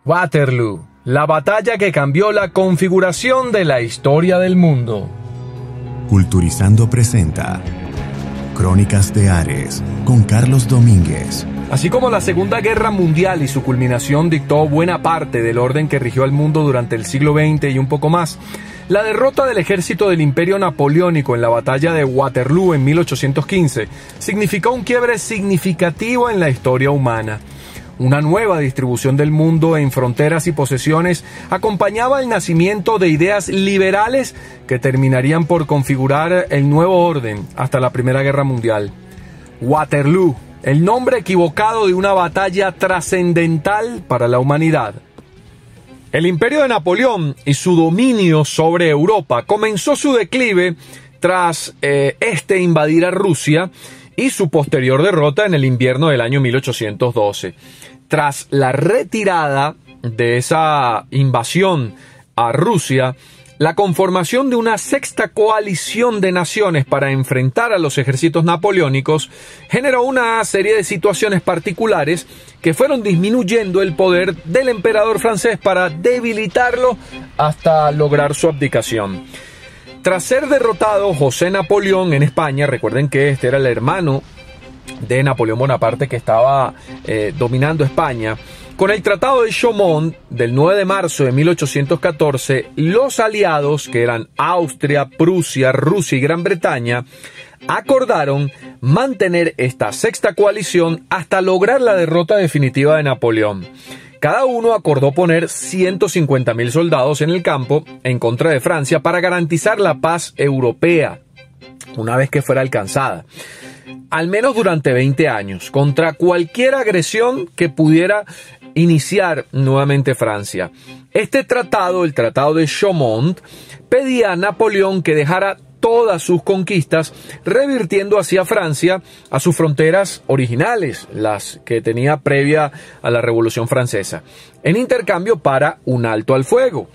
Waterloo, la batalla que cambió la configuración de la historia del mundo. Culturizando presenta Crónicas de Ares con Carlos Domínguez. Así como la Segunda Guerra Mundial y su culminación dictó buena parte del orden que rigió al mundo durante el siglo XX y un poco más, la derrota del ejército del Imperio Napoleónico en la batalla de Waterloo en 1815 significó un quiebre significativo en la historia humana. Una nueva distribución del mundo en fronteras y posesiones acompañaba el nacimiento de ideas liberales que terminarían por configurar el nuevo orden hasta la Primera Guerra Mundial. Waterloo, el nombre equivocado de una batalla trascendental para la humanidad. El imperio de Napoleón y su dominio sobre Europa comenzó su declive tras invadir a Rusia y su posterior derrota en el invierno del año 1812. Tras la retirada de esa invasión a Rusia, la conformación de una sexta coalición de naciones para enfrentar a los ejércitos napoleónicos generó una serie de situaciones particulares que fueron disminuyendo el poder del emperador francés para debilitarlo hasta lograr su abdicación. Tras ser derrotado José Napoleón en España, recuerden que este era el hermano de Napoleón Bonaparte que estaba dominando España, con el Tratado de Chaumont del 9 de marzo de 1814, los aliados, que eran Austria, Prusia, Rusia y Gran Bretaña, acordaron mantener esta sexta coalición hasta lograr la derrota definitiva de Napoleón. Cada uno acordó poner 150.000 soldados en el campo en contra de Francia para garantizar la paz europea, una vez que fuera alcanzada, al menos durante 20 años, contra cualquier agresión que pudiera iniciar nuevamente Francia. Este tratado, el Tratado de Chaumont, pedía a Napoleón que dejara todas sus conquistas, revirtiendo hacia Francia a sus fronteras originales, las que tenía previa a la Revolución Francesa, en intercambio para un alto al fuego.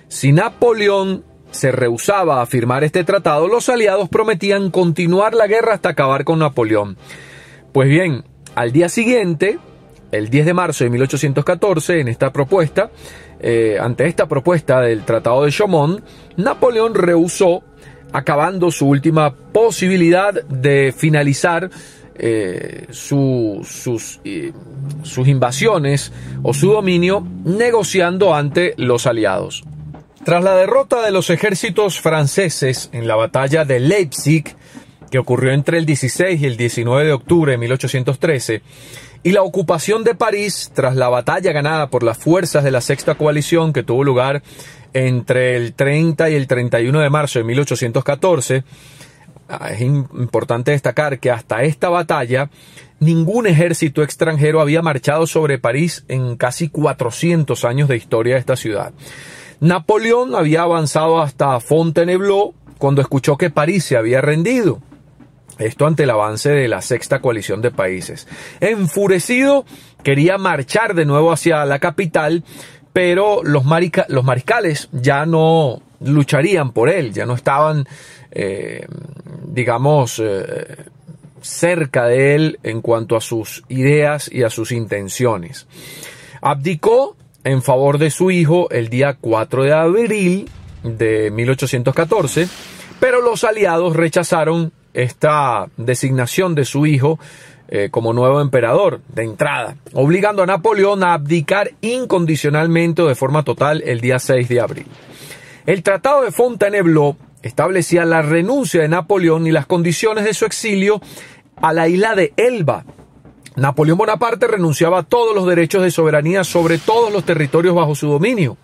Si Napoleón se rehusaba a firmar este tratado, los aliados prometían continuar la guerra hasta acabar con Napoleón. Pues bien, al día siguiente, el 10 de marzo de 1814, ante esta propuesta del Tratado de Chaumont, Napoleón rehusó, acabando su última posibilidad de finalizar sus invasiones o su dominio negociando ante los aliados. Tras la derrota de los ejércitos franceses en la batalla de Leipzig, que ocurrió entre el 16 y el 19 de octubre de 1813, y la ocupación de París tras la batalla ganada por las fuerzas de la Sexta Coalición que tuvo lugar entre el 30 y el 31 de marzo de 1814, es importante destacar que hasta esta batalla ningún ejército extranjero había marchado sobre París en casi 400 años de historia de esta ciudad. Napoleón había avanzado hasta Fontainebleau cuando escuchó que París se había rendido. Esto ante el avance de la Sexta Coalición de países. Enfurecido, quería marchar de nuevo hacia la capital, pero los mariscales ya no lucharían por él, ya no estaban, cerca de él en cuanto a sus ideas y a sus intenciones. Abdicó en favor de su hijo el día 4 de abril de 1814, pero los aliados rechazaron esta designación de su hijo como nuevo emperador de entrada, obligando a Napoleón a abdicar incondicionalmente o de forma total el día 6 de abril. El Tratado de Fontainebleau establecía la renuncia de Napoleón y las condiciones de su exilio a la isla de Elba. Napoleón Bonaparte renunciaba a todos los derechos de soberanía sobre todos los territorios bajo su dominio.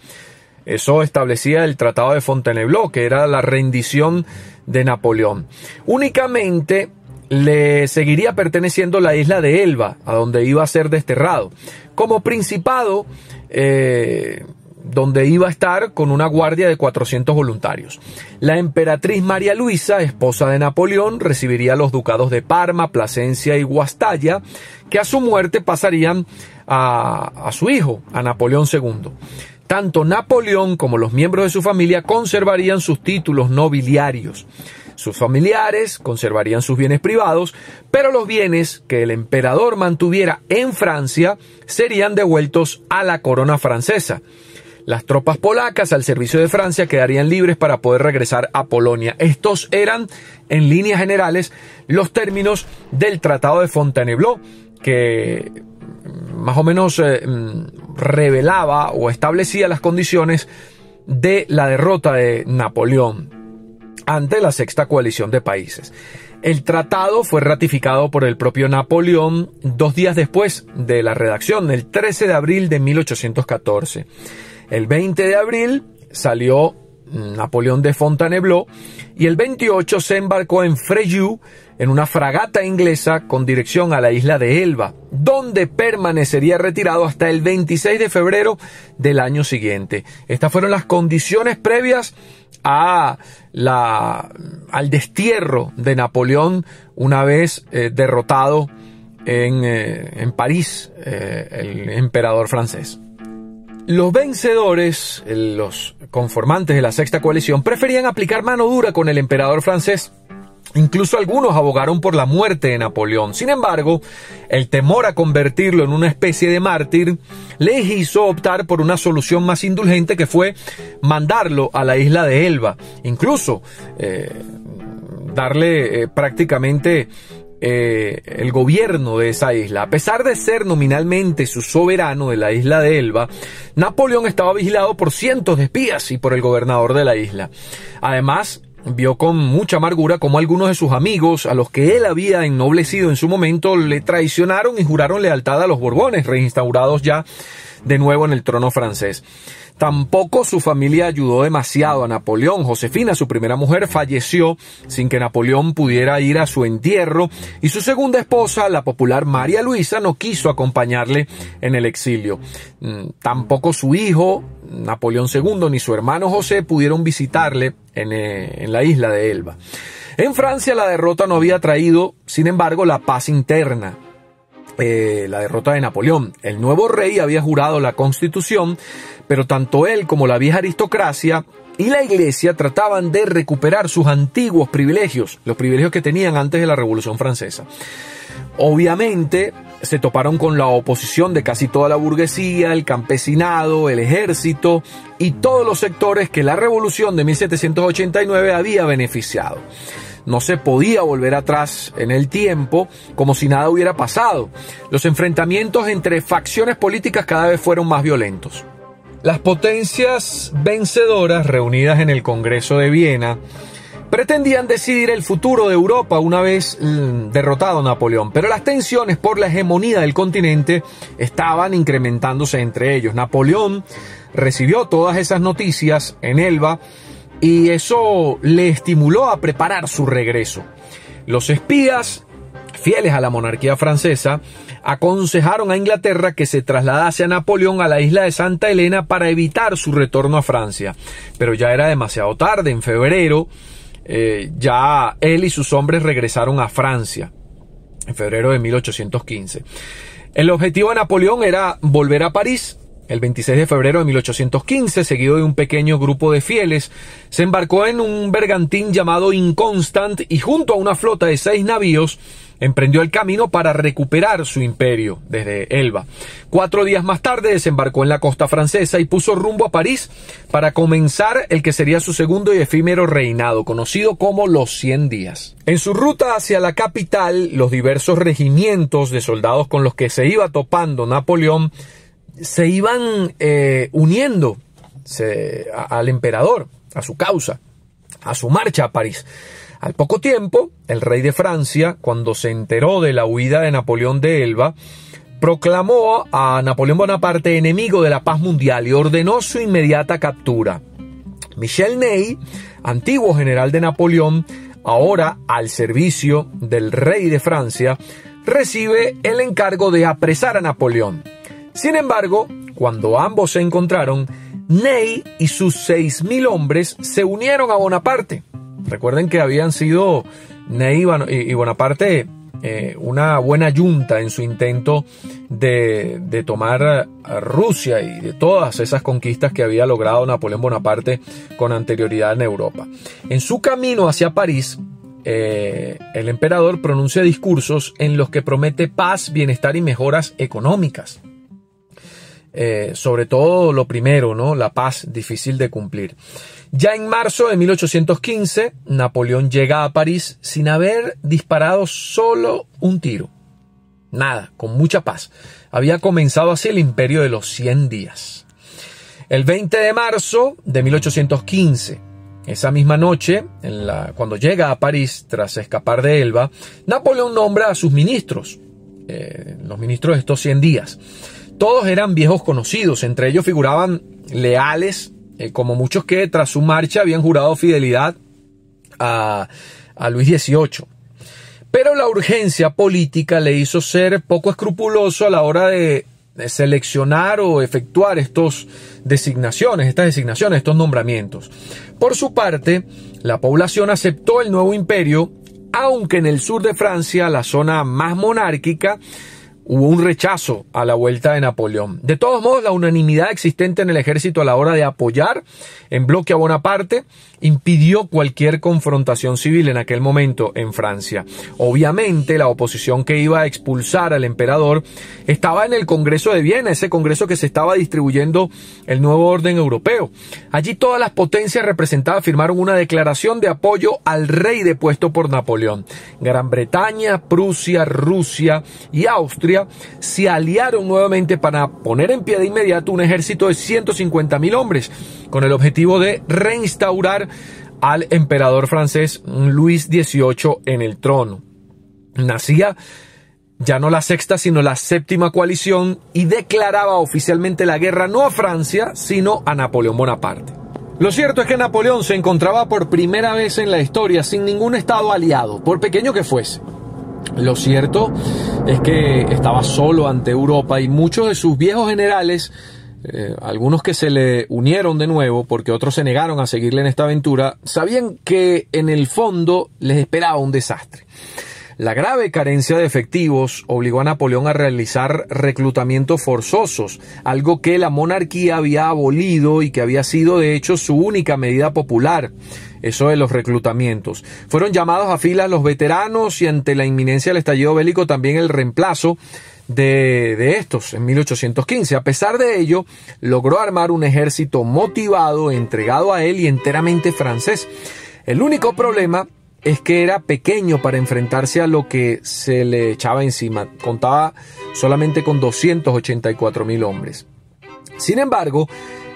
Eso establecía el Tratado de Fontainebleau, que era la rendición de Napoleón. Únicamente le seguiría perteneciendo la isla de Elba, a donde iba a ser desterrado, como principado, donde iba a estar con una guardia de 400 voluntarios. La emperatriz María Luisa, esposa de Napoleón, recibiría los ducados de Parma, Plasencia y Guastalla, que a su muerte pasarían a su hijo, a Napoleón II. Tanto Napoleón como los miembros de su familia conservarían sus títulos nobiliarios. Sus familiares conservarían sus bienes privados, pero los bienes que el emperador mantuviera en Francia serían devueltos a la corona francesa. Las tropas polacas al servicio de Francia quedarían libres para poder regresar a Polonia. Estos eran, en líneas generales, los términos del Tratado de Fontainebleau, que más o menos revelaba o establecía las condiciones de la derrota de Napoleón ante la Sexta Coalición de Países. El tratado fue ratificado por el propio Napoleón 2 días después de la redacción, el 13 de abril de 1814. El 20 de abril salió Napoleón de Fontainebleau y el 28 se embarcó en Frejus en una fragata inglesa con dirección a la isla de Elba, donde permanecería retirado hasta el 26 de febrero del año siguiente. Estas fueron las condiciones previas al destierro de Napoleón una vez derrotado en París el emperador francés. Los vencedores, los conformantes de la Sexta Coalición, preferían aplicar mano dura con el emperador francés. Incluso algunos abogaron por la muerte de Napoleón. Sin embargo, el temor a convertirlo en una especie de mártir les hizo optar por una solución más indulgente, que fue mandarlo a la isla de Elba. Incluso darle prácticamente el gobierno de esa isla. A pesar de ser nominalmente su soberano de la isla de Elba, Napoleón estaba vigilado por cientos de espías y por el gobernador de la isla. Además, vio con mucha amargura cómo algunos de sus amigos, a los que él había ennoblecido en su momento, le traicionaron y juraron lealtad a los Borbones, reinstaurados ya de nuevo en el trono francés. Tampoco su familia ayudó demasiado a Napoleón. Josefina, su primera mujer, falleció sin que Napoleón pudiera ir a su entierro, y su segunda esposa, la popular María Luisa, no quiso acompañarle en el exilio. Tampoco su hijo, Napoleón II, ni su hermano José pudieron visitarle en la isla de Elba. En Francia la derrota no había traído, sin embargo, la paz interna. La derrota de Napoleón. El nuevo rey había jurado la Constitución, pero tanto él como la vieja aristocracia y la Iglesia trataban de recuperar sus antiguos privilegios, los privilegios que tenían antes de la Revolución Francesa. Obviamente se toparon con la oposición de casi toda la burguesía, el campesinado, el ejército y todos los sectores que la Revolución de 1789 había beneficiado. No se podía volver atrás en el tiempo como si nada hubiera pasado. Los enfrentamientos entre facciones políticas cada vez fueron más violentos. Las potencias vencedoras, reunidas en el Congreso de Viena, pretendían decidir el futuro de Europa una vez derrotado Napoleón, pero las tensiones por la hegemonía del continente estaban incrementándose entre ellos. Napoleón recibió todas esas noticias en Elba, y eso le estimuló a preparar su regreso. Los espías, fieles a la monarquía francesa, aconsejaron a Inglaterra que se trasladase a Napoleón a la isla de Santa Elena para evitar su retorno a Francia. Pero ya era demasiado tarde. En febrero, ya él y sus hombres regresaron a Francia, en febrero de 1815. El objetivo de Napoleón era volver a París. El 26 de febrero de 1815, seguido de un pequeño grupo de fieles, se embarcó en un bergantín llamado Inconstant y junto a una flota de 6 navíos emprendió el camino para recuperar su imperio desde Elba. 4 días más tarde desembarcó en la costa francesa y puso rumbo a París para comenzar el que sería su segundo y efímero reinado, conocido como los 100 días. En su ruta hacia la capital, los diversos regimientos de soldados con los que se iba topando Napoleón se iban uniendo al emperador, a su causa, a su marcha a París. Al poco tiempo, el rey de Francia, cuando se enteró de la huida de Napoleón de Elba, proclamó a Napoleón Bonaparte enemigo de la paz mundial y ordenó su inmediata captura. Michel Ney, antiguo general de Napoleón, ahora al servicio del rey de Francia, recibe el encargo de apresar a Napoleón. Sin embargo, cuando ambos se encontraron, Ney y sus 6.000 hombres se unieron a Bonaparte. Recuerden que habían sido Ney y Bonaparte una buena yunta en su intento de tomar a Rusia y de todas esas conquistas que había logrado Napoleón Bonaparte con anterioridad en Europa. En su camino hacia París, el emperador pronuncia discursos en los que promete paz, bienestar y mejoras económicas. Sobre todo lo primero, ¿no? La paz, difícil de cumplir. Ya en marzo de 1815, Napoleón llega a París sin haber disparado solo un tiro. Nada, con mucha paz. Había comenzado así el imperio de los 100 días. El 20 de marzo de 1815, esa misma noche, cuando llega a París tras escapar de Elba, Napoleón nombra a sus ministros, los ministros de estos 100 días. Todos eran viejos conocidos, entre ellos figuraban leales, como muchos que tras su marcha habían jurado fidelidad a Luis XVIII. Pero la urgencia política le hizo ser poco escrupuloso a la hora de seleccionar o efectuar estas designaciones, estos nombramientos. Por su parte, la población aceptó el nuevo imperio, aunque en el sur de Francia, la zona más monárquica, hubo un rechazo a la vuelta de Napoleón. De todos modos, la unanimidad existente en el ejército a la hora de apoyar en bloque a Bonaparte impidió cualquier confrontación civil en aquel momento en Francia. Obviamente, la oposición que iba a expulsar al emperador estaba en el Congreso de Viena, ese congreso que se estaba distribuyendo el nuevo orden europeo. Allí todas las potencias representadas firmaron una declaración de apoyo al rey depuesto por Napoleón. Gran Bretaña, Prusia, Rusia y Austria se aliaron nuevamente para poner en pie de inmediato un ejército de 150.000 hombres, con el objetivo de reinstaurar al emperador francés Luis XVIII en el trono. Nacía ya no la sexta, sino la séptima coalición y declaraba oficialmente la guerra no a Francia, sino a Napoleón Bonaparte. Lo cierto es que Napoleón se encontraba por primera vez en la historia sin ningún estado aliado, por pequeño que fuese. Lo cierto es que estaba solo ante Europa y muchos de sus viejos generales, algunos que se le unieron de nuevo porque otros se negaron a seguirle en esta aventura, sabían que en el fondo les esperaba un desastre. La grave carencia de efectivos obligó a Napoleón a realizar reclutamientos forzosos, algo que la monarquía había abolido y que había sido de hecho su única medida popular. Eso de los reclutamientos. Fueron llamados a filas los veteranos y ante la inminencia del estallido bélico también el reemplazo de estos en 1815. A pesar de ello, logró armar un ejército motivado, entregado a él y enteramente francés. El único problema es que era pequeño para enfrentarse a lo que se le echaba encima. Contaba solamente con 284.000 hombres. Sin embargo,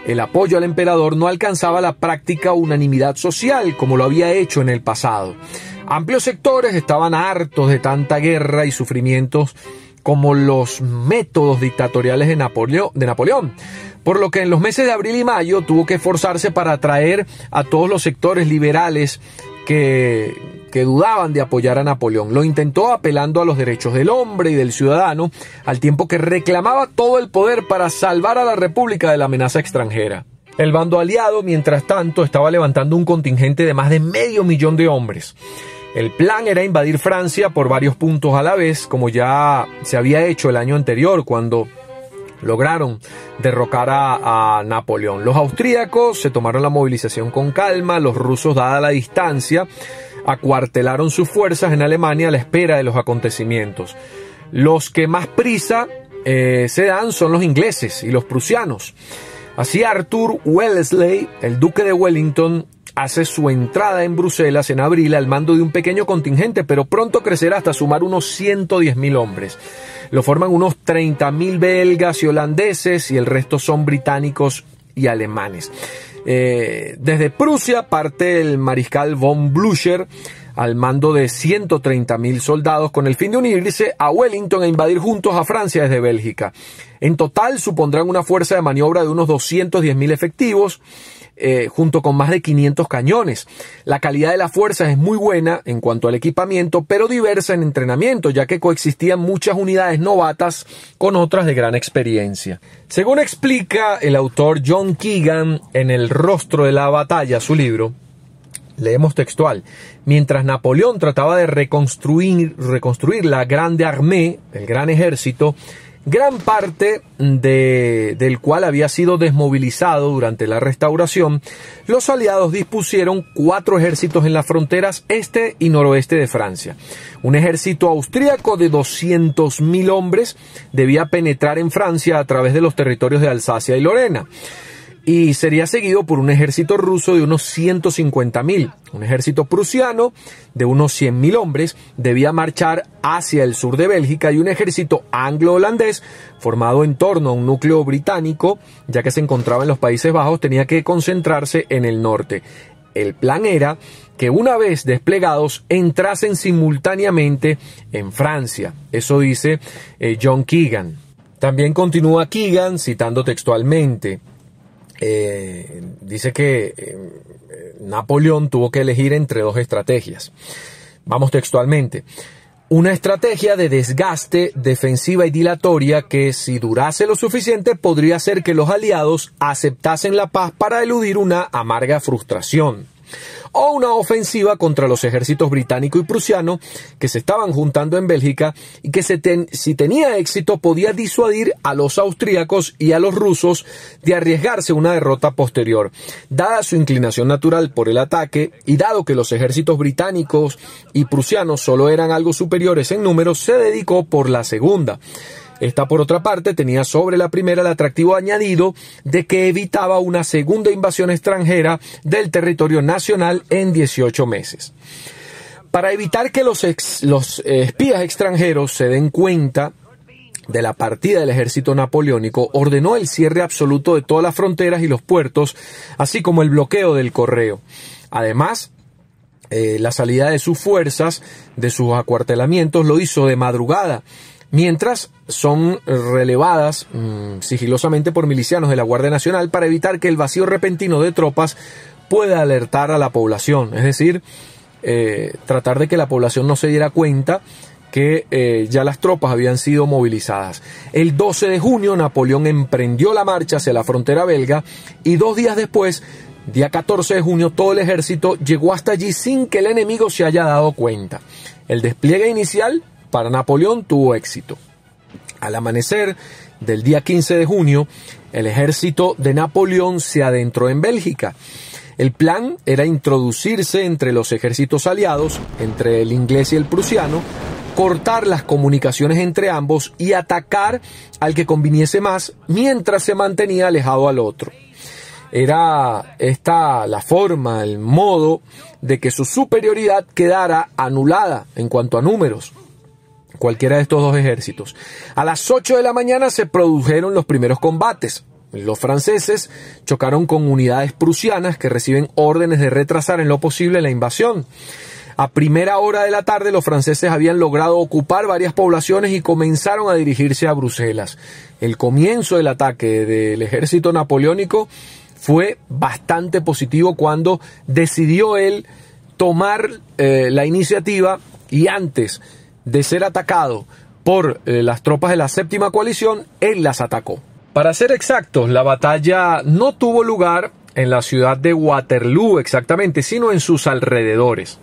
el apoyo al emperador no alcanzaba la práctica unanimidad social como lo había hecho en el pasado. Amplios sectores estaban hartos de tanta guerra y sufrimientos como los métodos dictatoriales de Napoleón, por lo que en los meses de abril y mayo tuvo que esforzarse para atraer a todos los sectores liberales que dudaban de apoyar a Napoleón. Lo intentó apelando a los derechos del hombre y del ciudadano, al tiempo que reclamaba todo el poder para salvar a la República de la amenaza extranjera. El bando aliado, mientras tanto, estaba levantando un contingente de más de 500.000 de hombres. El plan era invadir Francia por varios puntos a la vez, como ya se había hecho el año anterior, cuando lograron derrocar a Napoleón. Los austríacos se tomaron la movilización con calma, los rusos, dada la distancia, acuartelaron sus fuerzas en Alemania a la espera de los acontecimientos. Los que más prisa se dan son los ingleses y los prusianos. Así Arthur Wellesley, el duque de Wellington, hace su entrada en Bruselas en abril al mando de un pequeño contingente, pero pronto crecerá hasta sumar unos 110.000 hombres. Lo forman unos 30.000 belgas y holandeses y el resto son británicos y alemanes. Desde Prusia parte el mariscal von Blücher al mando de 130.000 soldados con el fin de unirse a Wellington e invadir juntos a Francia desde Bélgica. En total supondrán una fuerza de maniobra de unos 210.000 efectivos, junto con más de 500 cañones. La calidad de las fuerzas es muy buena en cuanto al equipamiento, pero diversa en entrenamiento, ya que coexistían muchas unidades novatas con otras de gran experiencia. Según explica el autor John Keegan en El rostro de la batalla, su libro, Leemos textual: mientras Napoleón trataba de reconstruir la Grande Armée, el gran ejército, gran parte del cual había sido desmovilizado durante la restauración, los aliados dispusieron 4 ejércitos en las fronteras este y noroeste de Francia. Un ejército austríaco de 200.000 hombres debía penetrar en Francia a través de los territorios de Alsacia y Lorena, y sería seguido por un ejército ruso de unos 150.000. Un ejército prusiano de unos 100.000 hombres debía marchar hacia el sur de Bélgica, y un ejército anglo-holandés formado en torno a un núcleo británico, ya que se encontraba en los Países Bajos, tenía que concentrarse en el norte. El plan era que una vez desplegados entrasen simultáneamente en Francia. Eso dice John Keegan. También continúa Keegan citando textualmente. Dice que Napoleón tuvo que elegir entre 2 estrategias. Vamos textualmente: una estrategia de desgaste, defensiva y dilatoria que, si durase lo suficiente, podría hacer que los aliados aceptasen la paz para eludir una amarga frustración, o una ofensiva contra los ejércitos británico y prusiano que se estaban juntando en Bélgica, y que si tenía éxito podía disuadir a los austríacos y a los rusos de arriesgarse una derrota posterior. Dada su inclinación natural por el ataque, y dado que los ejércitos británicos y prusianos solo eran algo superiores en número, se dedicó por la segunda. Esta, por otra parte, tenía sobre la primera el atractivo añadido de que evitaba una segunda invasión extranjera del territorio nacional en 18 meses. Para evitar que los espías extranjeros se den cuenta de la partida del ejército napoleónico, ordenó el cierre absoluto de todas las fronteras y los puertos, así como el bloqueo del correo. Además, la salida de sus fuerzas, de sus acuartelamientos, lo hizo de madrugada, mientras son relevadas sigilosamente por milicianos de la Guardia Nacional, para evitar que el vacío repentino de tropas pueda alertar a la población. Es decir, tratar de que la población no se diera cuenta que ya las tropas habían sido movilizadas. El 12 de junio Napoleón emprendió la marcha hacia la frontera belga, y 2 días después, día 14 de junio, todo el ejército llegó hasta allí sin que el enemigo se haya dado cuenta. El despliegue inicial para Napoleón tuvo éxito. Al amanecer del día 15 de junio, el ejército de Napoleón se adentró en Bélgica. El plan era introducirse entre los ejércitos aliados, entre el inglés y el prusiano, cortar las comunicaciones entre ambos y atacar al que conviniese más mientras se mantenía alejado al otro. Era esta la forma, el modo de que su superioridad quedara anulada en cuanto a números, cualquiera de estos 2 ejércitos. A las 8 de la mañana se produjeron los primeros combates. Los franceses chocaron con unidades prusianas que reciben órdenes de retrasar en lo posible la invasión. A primera hora de la tarde, los franceses habían logrado ocupar varias poblaciones y comenzaron a dirigirse a Bruselas. El comienzo del ataque del ejército napoleónico fue bastante positivo cuando decidió él tomar la iniciativa, y antes de ser atacado por las tropas de la séptima coalición, él las atacó. Para ser exactos, la batalla no tuvo lugar en la ciudad de Waterloo exactamente, sino en sus alrededores.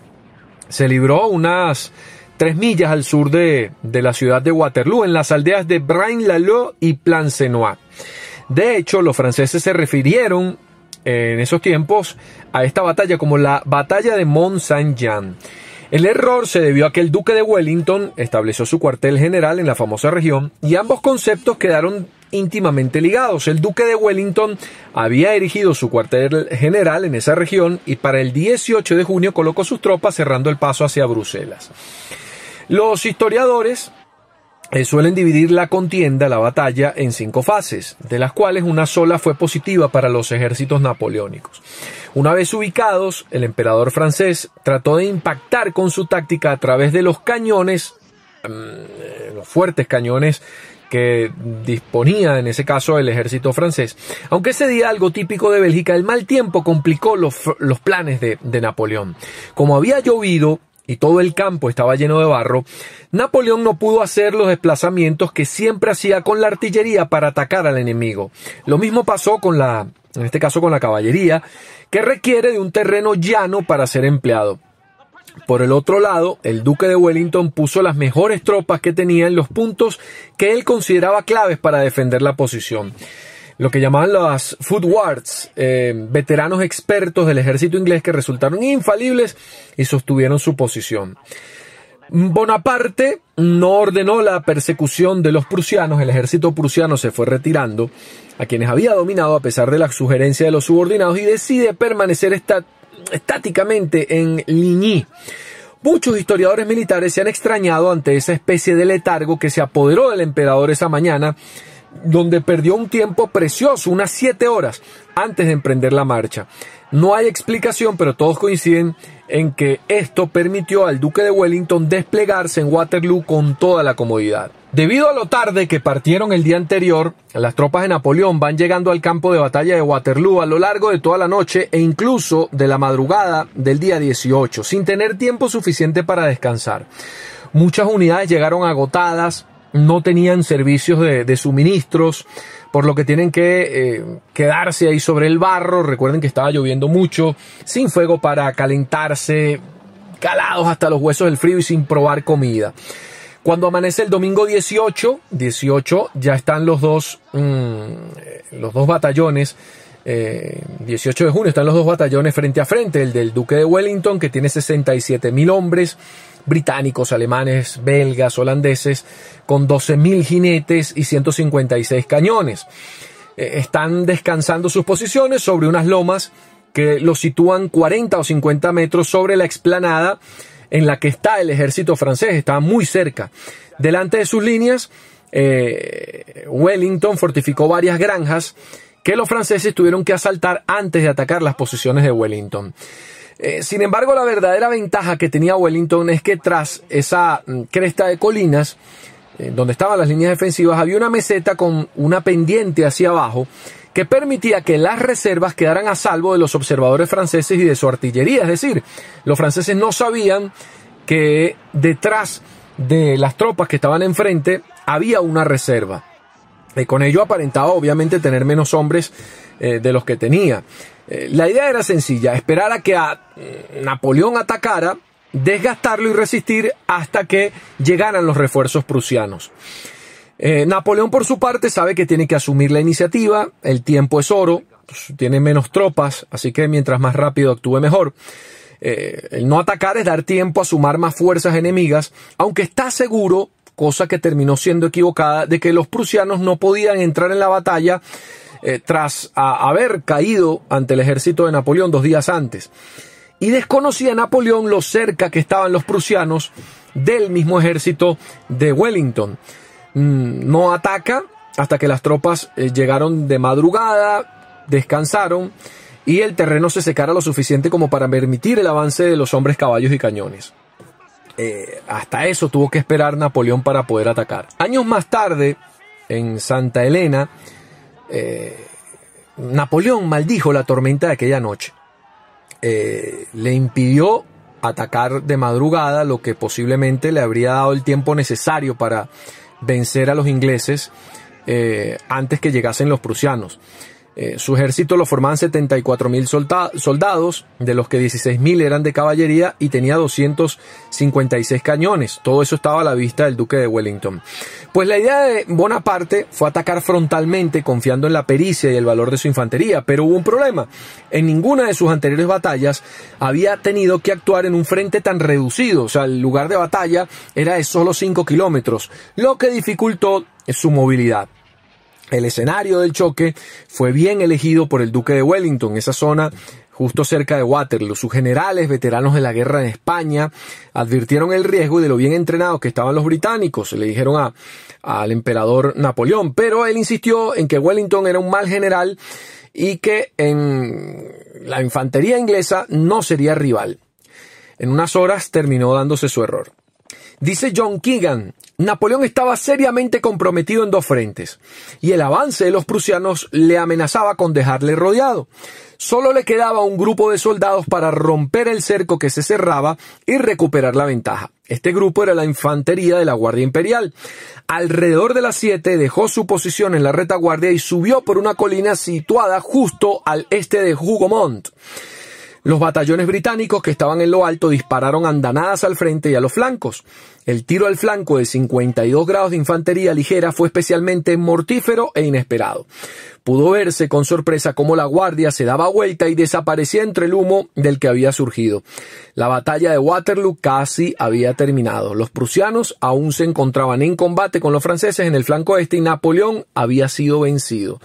Se libró unas 3 millas al sur de la ciudad de Waterloo, en las aldeas de Braine-l'Alleud y Plancenoit. De hecho, los franceses se refirieron en esos tiempos a esta batalla como la batalla de Mont-Saint-Jean. El error se debió a que el duque de Wellington estableció su cuartel general en la famosa región, y ambos conceptos quedaron íntimamente ligados. El duque de Wellington había erigido su cuartel general en esa región, y para el 18 de junio colocó sus tropas cerrando el paso hacia Bruselas. Los historiadores suelen dividir la contienda, la batalla, en 5 fases, de las cuales una sola fue positiva para los ejércitos napoleónicos. Una vez ubicados, el emperador francés trató de impactar con su táctica a través de los cañones, los fuertes cañones que disponía en ese caso el ejército francés. Aunque ese día, algo típico de Bélgica, el mal tiempo complicó los planes de Napoleón. Como había llovido y todo el campo estaba lleno de barro, Napoleón no pudo hacer los desplazamientos que siempre hacía con la artillería para atacar al enemigo. Lo mismo pasó con la en este caso con la caballería, que requiere de un terreno llano para ser empleado. Por el otro lado, el duque de Wellington puso las mejores tropas que tenía en los puntos que él consideraba claves para defender la posición. Lo que llamaban las foot guards, veteranos expertos del ejército inglés que resultaron infalibles y sostuvieron su posición. Bonaparte no ordenó la persecución de los prusianos, el ejército prusiano se fue retirando, a quienes había dominado a pesar de la sugerencia de los subordinados, y decide permanecer estáticamente en Ligny. Muchos historiadores militares se han extrañado ante esa especie de letargo que se apoderó del emperador esa mañana, donde perdió un tiempo precioso, unas 7 horas, antes de emprender la marcha. No hay explicación, pero todos coinciden en que esto permitió al duque de Wellington desplegarse en Waterloo con toda la comodidad. Debido a lo tarde que partieron el día anterior, las tropas de Napoleón van llegando al campo de batalla de Waterloo a lo largo de toda la noche e incluso de la madrugada del día 18, sin tener tiempo suficiente para descansar. Muchas unidades llegaron agotadas, no tenían servicios de suministros, por lo que tienen que quedarse ahí sobre el barro. Recuerden que estaba lloviendo mucho, sin fuego para calentarse, calados hasta los huesos del frío y sin probar comida. Cuando amanece el domingo 18 ya están los dos batallones, 18 de junio están los dos batallones frente a frente, el del duque de Wellington, que tiene 67.000 hombres, británicos, alemanes, belgas, holandeses, con 12.000 jinetes y 156 cañones. Están descansando sus posiciones sobre unas lomas que los sitúan 40 o 50 metros sobre la explanada en la que está el ejército francés. Está muy cerca. Delante de sus líneas, Wellington fortificó varias granjas que los franceses tuvieron que asaltar antes de atacar las posiciones de Wellington. Sin embargo, la verdadera ventaja que tenía Wellington es que tras esa cresta de colinas, donde estaban las líneas defensivas, había una meseta con una pendiente hacia abajo que permitía que las reservas quedaran a salvo de los observadores franceses y de su artillería. Es decir, los franceses no sabían que detrás de las tropas que estaban enfrente había una reserva. Y con ello aparentaba obviamente tener menos hombres de los que tenía. La idea era sencilla: esperar a que Napoleón atacara, desgastarlo y resistir hasta que llegaran los refuerzos prusianos. Napoleón, por su parte, sabe que tiene que asumir la iniciativa. El tiempo es oro, pues, tiene menos tropas, así que mientras más rápido actúe mejor. El no atacar es dar tiempo a sumar más fuerzas enemigas, aunque está seguro, cosa que terminó siendo equivocada, de que los prusianos no podían entrar en la batalla tras haber caído ante el ejército de Napoleón 2 días antes. Y desconocía Napoleón lo cerca que estaban los prusianos del mismo ejército de Wellington. No ataca hasta que las tropas llegaron de madrugada, descansaron y el terreno se secara lo suficiente como para permitir el avance de los hombres, caballos y cañones. Hasta eso tuvo que esperar Napoleón para poder atacar. Años más tarde, en Santa Elena, Napoleón maldijo la tormenta de aquella noche. Le impidió atacar de madrugada, lo que posiblemente le habría dado el tiempo necesario para vencer a los ingleses antes que llegasen los prusianos. Su ejército lo formaban 74.000 soldados, de los que 16.000 eran de caballería y tenía 256 cañones. Todo eso estaba a la vista del duque de Wellington. Pues la idea de Bonaparte fue atacar frontalmente, confiando en la pericia y el valor de su infantería, pero hubo un problema. En ninguna de sus anteriores batallas había tenido que actuar en un frente tan reducido. O sea, el lugar de batalla era de solo 5 kilómetros, lo que dificultó su movilidad. El escenario del choque fue bien elegido por el duque de Wellington, esa zona justo cerca de Waterloo. Sus generales, veteranos de la guerra en España, advirtieron el riesgo y de lo bien entrenados que estaban los británicos. Le dijeron al emperador Napoleón, pero él insistió en que Wellington era un mal general y que en la infantería inglesa no sería rival. En unas horas terminó dándose su error. Dice John Keegan: Napoleón estaba seriamente comprometido en 2 frentes, y el avance de los prusianos le amenazaba con dejarle rodeado. Solo le quedaba un grupo de soldados para romper el cerco que se cerraba y recuperar la ventaja. Este grupo era la infantería de la Guardia Imperial. Alrededor de las 7 dejó su posición en la retaguardia y subió por una colina situada justo al este de Hougoumont. Los batallones británicos que estaban en lo alto dispararon andanadas al frente y a los flancos. El tiro al flanco de 52 grados de infantería ligera fue especialmente mortífero e inesperado. Pudo verse con sorpresa cómo la guardia se daba vuelta y desaparecía entre el humo del que había surgido. La batalla de Waterloo casi había terminado. Los prusianos aún se encontraban en combate con los franceses en el flanco este y Napoleón había sido vencido.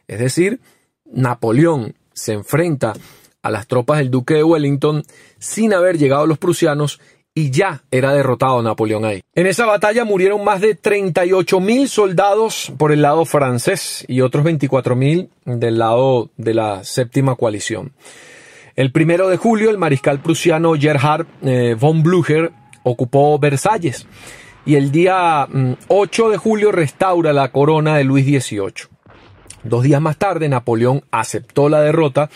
Es decir, Napoleón se enfrenta a las tropas del duque de Wellington sin haber llegado los prusianos y ya era derrotado Napoleón ahí. En esa batalla murieron más de 38,000 soldados por el lado francés y otros 24,000 del lado de la séptima coalición. El 1 de julio el mariscal prusiano Gerhard von Blücher ocupó Versalles y el día 8 de julio restaura la corona de Luis XVIII. 2 días más tarde Napoleón aceptó la derrota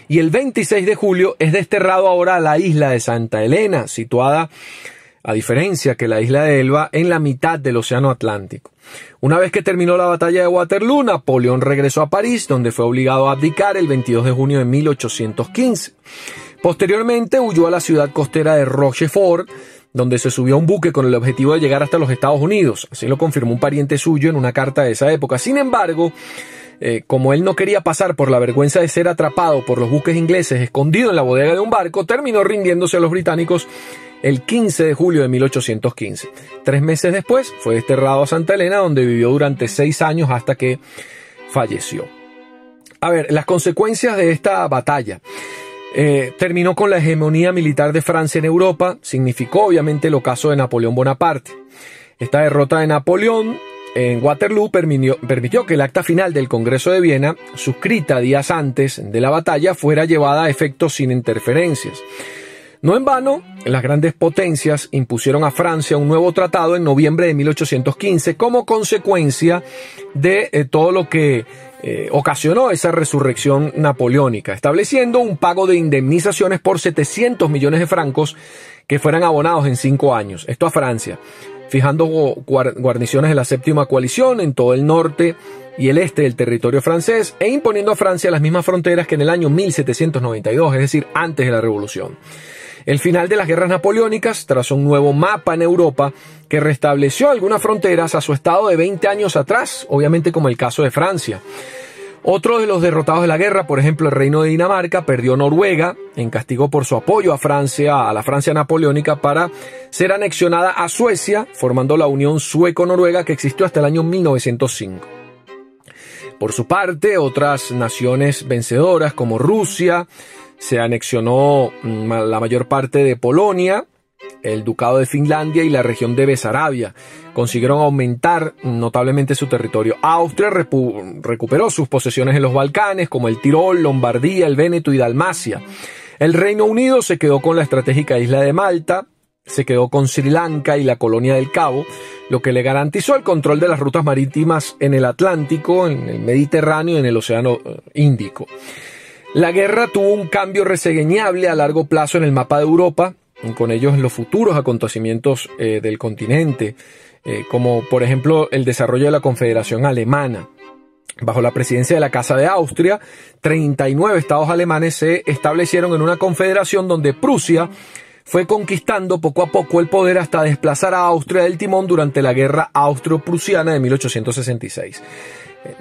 y el 26 de julio es desterrado ahora a la isla de Santa Helena, situada, a diferencia que la isla de Elba, en la mitad del Océano Atlántico. Una vez que terminó la batalla de Waterloo, Napoleón regresó a París, donde fue obligado a abdicar el 22 de junio de 1815. Posteriormente huyó a la ciudad costera de Rochefort, donde se subió a un buque con el objetivo de llegar hasta los Estados Unidos. Así lo confirmó un pariente suyo en una carta de esa época. Sin embargo, como él no quería pasar por la vergüenza de ser atrapado por los buques ingleses escondido en la bodega de un barco, terminó rindiéndose a los británicos el 15 de julio de 1815. 3 meses después fue desterrado a Santa Helena, donde vivió durante 6 años hasta que falleció. A ver, las consecuencias de esta batalla. Terminó con la hegemonía militar de Francia en Europa, significó obviamente el ocaso de Napoleón Bonaparte. Esta derrota de Napoleón en Waterloo permitió que el acta final del Congreso de Viena, suscrita días antes de la batalla, fuera llevada a efecto sin interferencias. No en vano, las grandes potencias impusieron a Francia un nuevo tratado en noviembre de 1815 como consecuencia de todo lo que ocasionó esa resurrección napoleónica, estableciendo un pago de indemnizaciones por 700 millones de francos que fueran abonados en 5 años. Esto a Francia, fijando guarniciones de la séptima coalición en todo el norte y el este del territorio francés e imponiendo a Francia las mismas fronteras que en el año 1792, es decir, antes de la Revolución. El final de las guerras napoleónicas trazó un nuevo mapa en Europa que restableció algunas fronteras a su estado de 20 años atrás, obviamente como el caso de Francia. Otro de los derrotados de la guerra, por ejemplo, el Reino de Dinamarca, perdió Noruega en castigo por su apoyo a la Francia napoleónica para ser anexionada a Suecia, formando la Unión Sueco-Noruega que existió hasta el año 1905. Por su parte, otras naciones vencedoras como Rusia, se anexionó la mayor parte de Polonia, el Ducado de Finlandia y la región de Besarabia. Consiguieron aumentar notablemente su territorio. Austria recuperó sus posesiones en los Balcanes, como el Tirol, Lombardía, el Véneto y Dalmacia. El Reino Unido se quedó con la estratégica isla de Malta, se quedó con Sri Lanka y la colonia del Cabo, lo que le garantizó el control de las rutas marítimas en el Atlántico, en el Mediterráneo y en el Océano Índico. La guerra tuvo un cambio reseñable a largo plazo en el mapa de Europa, con ellos los futuros acontecimientos del continente, como por ejemplo el desarrollo de la Confederación Alemana. Bajo la presidencia de la Casa de Austria, 39 estados alemanes se establecieron en una confederación donde Prusia fue conquistando poco a poco el poder hasta desplazar a Austria del timón durante la Guerra Austro-Prusiana de 1866.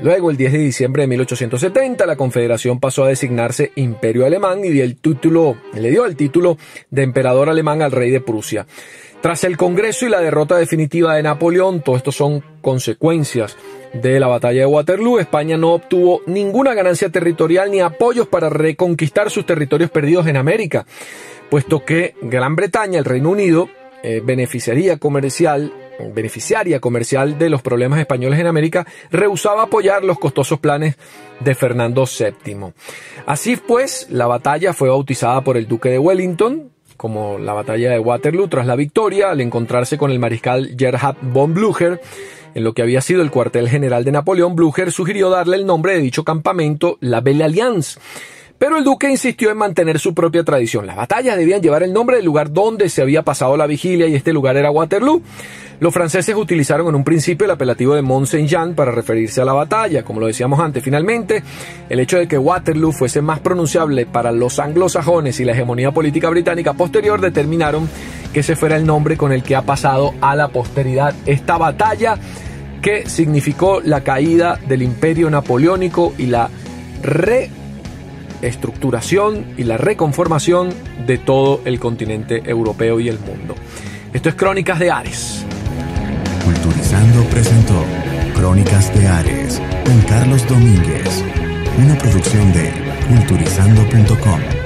Luego, el 10 de diciembre de 1870, la Confederación pasó a designarse Imperio Alemán y le dio el título de emperador alemán al rey de Prusia. Tras el Congreso y la derrota definitiva de Napoleón, todo esto son consecuencias de la batalla de Waterloo. España no obtuvo ninguna ganancia territorial ni apoyos para reconquistar sus territorios perdidos en América, puesto que Gran Bretaña, el Reino Unido, beneficiaria comercial de los problemas españoles en América, rehusaba apoyar los costosos planes de Fernando VII. Así pues, la batalla fue bautizada por el duque de Wellington como la batalla de Waterloo tras la victoria, al encontrarse con el mariscal Gerhard von Blücher en lo que había sido el cuartel general de Napoleón. Blücher sugirió darle el nombre de dicho campamento la Belle Alliance, Pero el duque insistió en mantener su propia tradición. Las batallas debían llevar el nombre del lugar donde se había pasado la vigilia, y este lugar era Waterloo. Los franceses utilizaron en un principio el apelativo de Mont Saint-Jean para referirse a la batalla, como lo decíamos antes. Finalmente, el hecho de que Waterloo fuese más pronunciable para los anglosajones y la hegemonía política británica posterior determinaron que ese fuera el nombre con el que ha pasado a la posteridad esta batalla, que significó la caída del Imperio Napoleónico y la reestructuración y la reconformación de todo el continente europeo y el mundo. Esto es Crónicas de Ares. Culturizando presentó Crónicas de Ares con Carlos Domínguez, una producción de culturizando.com.